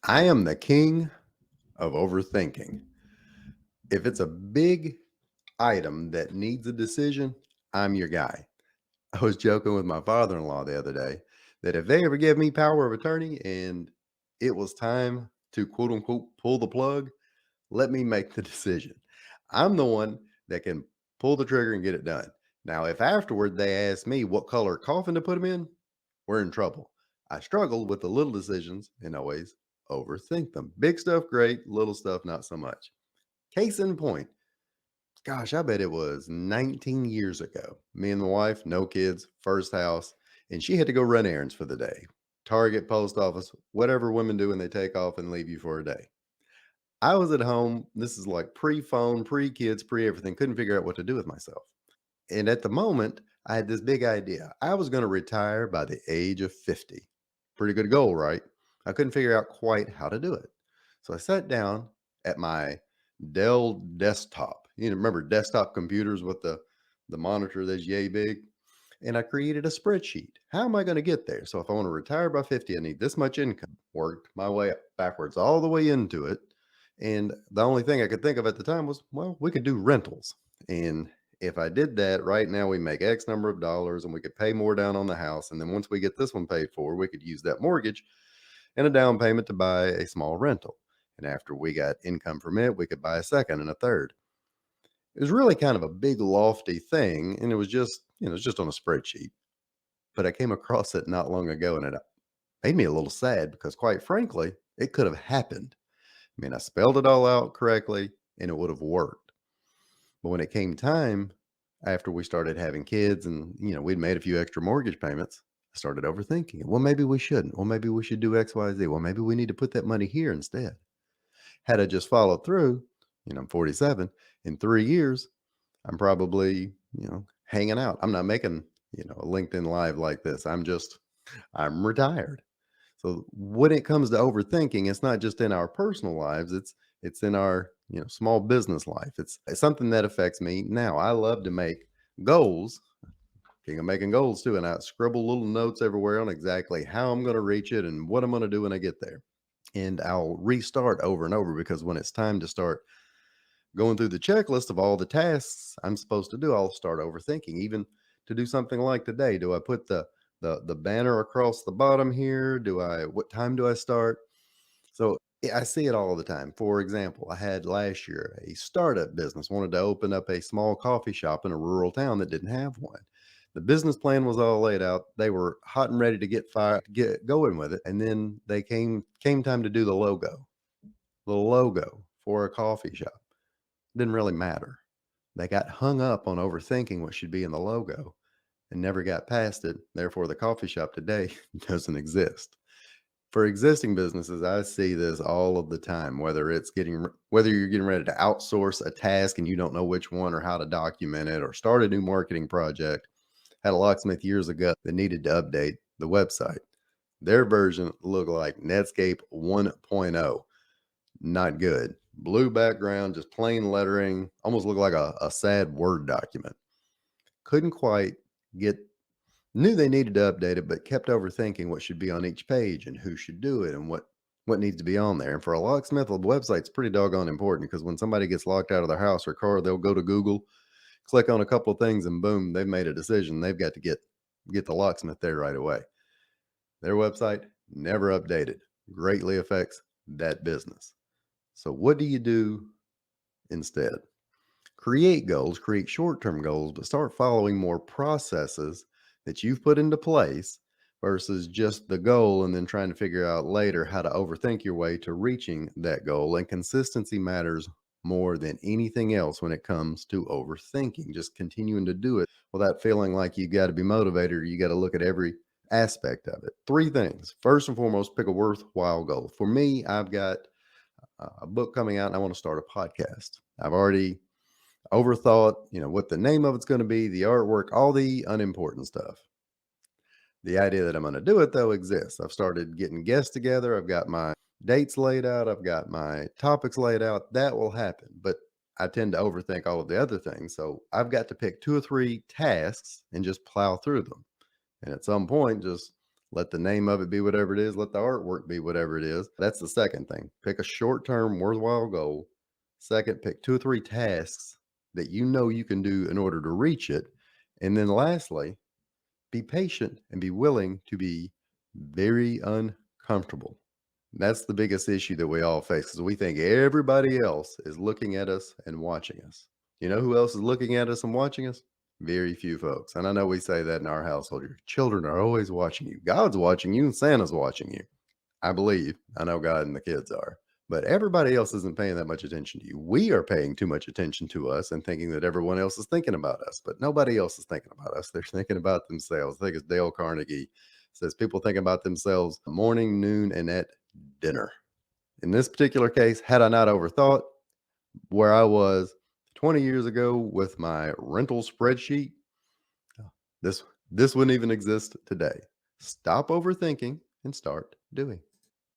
I am the king of overthinking. If it's a big item that needs a decision, I'm your guy. I was joking with my father in law the other day that if they ever give me power of attorney and it was time to quote unquote pull the plug, let me make the decision. I'm the one that can pull the trigger and get it done. Now, if afterward they ask me what color coffin to put them in, we're in trouble. I struggle with the little decisions and always overthink them. Big stuff, great. Little stuff, not so much. Case in point, gosh, I bet it was 19 years ago. Me and the wife, no kids, first house, and she had to go run errands for the day. Target, post office, whatever women do when they take off and leave you for a day. I was at home. This is like pre phone, pre kids, pre everything. Couldn't figure out what to do with myself. And at the moment, I had this big idea. I was going to retire by the age of 50. Pretty good goal, right? I couldn't figure out quite how to do it. So I sat down at my Dell desktop. You know, remember desktop computers with the monitor that's yay big? And I created a spreadsheet. How am I going to get there? So if I want to retire by 50, I need this much income. Worked my way up backwards all the way into it. And the only thing I could think of at the time was, well, we could do rentals. And if I did that right now, we make X number of dollars and we could pay more down on the house. And then once we get this one paid for, we could use that mortgage and a down payment to buy a small rental. And after we got income from it, we could buy a second and a third. It was really kind of a big, lofty thing. And it was just, it was just on a spreadsheet. But I came across it not long ago and it made me a little sad because, quite frankly, it could have happened. I mean, I spelled it all out correctly and it would have worked. But when it came time after we started having kids and, we'd made a few extra mortgage payments, I started overthinking it. Well, maybe we shouldn't. Well, maybe we should do X, Y, Z. Well, maybe we need to put that money here instead. Had I just followed through, I'm 47, in 3 years, I'm probably, hanging out. I'm not making, a LinkedIn live like this. I'm retired. So when it comes to overthinking, it's not just in our personal lives, it's in our, small business life. It's something that affects me now. I love to make goals, king of making goals too, and I scribble little notes everywhere on exactly how I'm going to reach it and what I'm going to do when I get there. And I'll restart over and over because when it's time to start going through the checklist of all the tasks I'm supposed to do, I'll start overthinking. Even to do something like today, do I put the banner across the bottom here? Do I what time do I start? So I see it all the time. For example, I had last year a startup business wanted to open up a small coffee shop in a rural town that didn't have one. The business plan was all laid out. They were hot and ready to get going with it. And then they came time to do the logo. The logo for a coffee shop didn't really matter. They got hung up on overthinking what should be in the logo and never got past it. Therefore, the coffee shop today doesn't exist. For existing businesses, I see this all of the time, whether you're getting ready to outsource a task and you don't know which one or how to document it or start a new marketing project. Had a locksmith years ago that needed to update the website. Their version looked like Netscape 1.0. Not good. Blue background, just plain lettering, almost looked like a sad Word document. Couldn't quite get, knew they needed to update it, but kept overthinking what should be on each page and who should do it and what needs to be on there. And for a locksmith, a website's pretty doggone important because when somebody gets locked out of their house or car, they'll go to Google, click on a couple of things, and boom, they've made a decision. They've got to get the locksmith there right away. Their website never updated. Greatly affects that business. So what do you do instead? Create goals, create short term goals, but start following more processes that you've put into place versus just the goal and then trying to figure out later how to overthink your way to reaching that goal. And consistency matters more than anything else when it comes to overthinking. Just continuing to do it without feeling like you got to be motivated or you got to look at every aspect of it. Three things. First and foremost, pick a worthwhile goal. For me, I've got a book coming out and I want to start a podcast. I've already overthought, what the name of it's going to be, the artwork, all the unimportant stuff. The idea that I'm going to do it though exists. I've started getting guests together. I've got my dates laid out. I've got my topics laid out. That will happen. But I tend to overthink all of the other things. So I've got to pick two or three tasks and just plow through them. And at some point, just Let the name of it be whatever it is. Let the artwork be whatever it is. That's the second thing. Pick a short term, worthwhile goal. Second, pick two or three tasks that you know you can do in order to reach it. And then lastly, be patient and be willing to be very uncomfortable. That's the biggest issue that we all face because we think everybody else is looking at us and watching us. You know who else is looking at us and watching us? Very few folks. And I know we say that in our household. Your children are always watching you. God's watching you and Santa's watching you. I believe. I know God and the kids are. But everybody else isn't paying that much attention to you. We are paying too much attention to us and thinking that everyone else is thinking about us, but nobody else is thinking about us. They're thinking about themselves. I think it's Dale Carnegie says people think about themselves morning, noon, and at dinner. In this particular case, had I not overthought where I was 20 years ago with my rental spreadsheet, this this wouldn't even exist today. Stop overthinking and start doing.